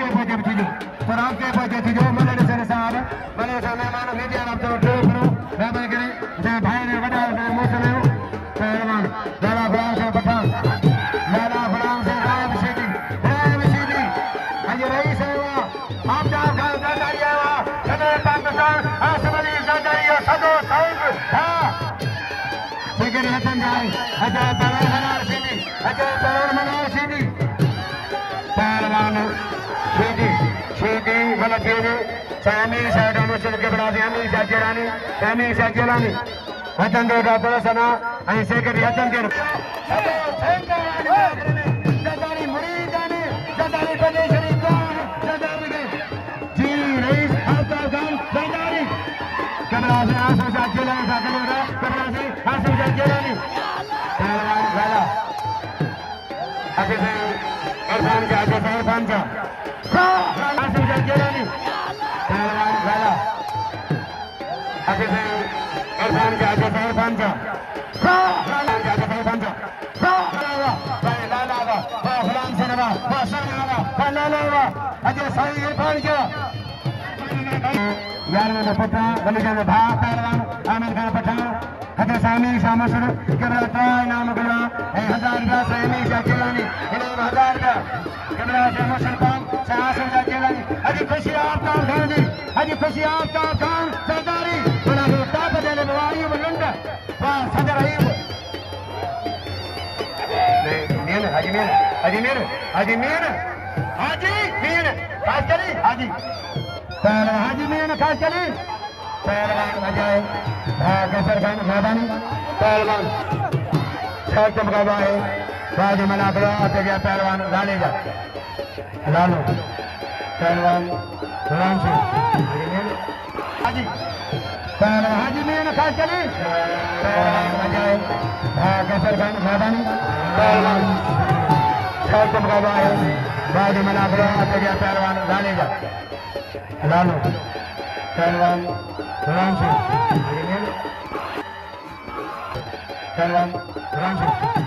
के पहुंचे थी सराब के पहुंचे थी जो मले से साहब मले से मेहमान मीडिया आप तो करो मैं करे जे भाई ने बड़ा मौसम है पहलवान मेला गुलाम से पठान मेला गुलाम से रायब शीडी आज रईस है आप जा जाई है सदर पाकिस्तान आसमानी जाई सदो साउंड हां लेकिन हसन जाए अजय पहलवान शीडी अजय पहलवान शीडी पहलवान शीडी गलत शीडी सामी साइड मुश्किल के बड़ा सामी साजेरानी हसन दो डॉक्टर सना ऐसे के हसन के जदारी मुरीदानी जदारी बनेशरी कौन जदारी जी रईस आपका गांव जदारी कमरा से आंसू साजेरानी साजेरा कमरा से आंसू साजेरानी पहलवान वाला आगे से इरफान का आगे से इरफान का आंसू साजेरानी पहलवान वाला आगे से इरफान का आगे से इरफान का गुलाम से नवा अजय साई इरफान का यार में पठा गली में भा पहलवान आमिर खान पठान हते सामी शामसर कमरा ट्राई नाम गुला 1000 रुपया से हमेशा केलानी 1000 रुपया कमरा से मुसलमान 600 रुपया केलानी अजी खुशी आपका खान जी अजी खुशी आपका खान सरदारी बड़ा ताप देने वाली बलंद वाह सदर रही मीन हाजी मीन खास करी हाजी पहलवान हाजी मीन खास करी पहलवान अजय केसर खान मैदानी पहलवान छह चमका है बाजी मलाखरो आते गया पहलवान लाले जा लालो पहलवान गुलाम सिंह हाजी पहलवान हाजी मीन खास करी पहलवान अजय केसर खान मैदानी पहलवान छह चमका है बाजी मलाखरो आते गया पहलवान लाले जा लालो पहलवान गुलाम सिंह पहलवान गुलाम सिंह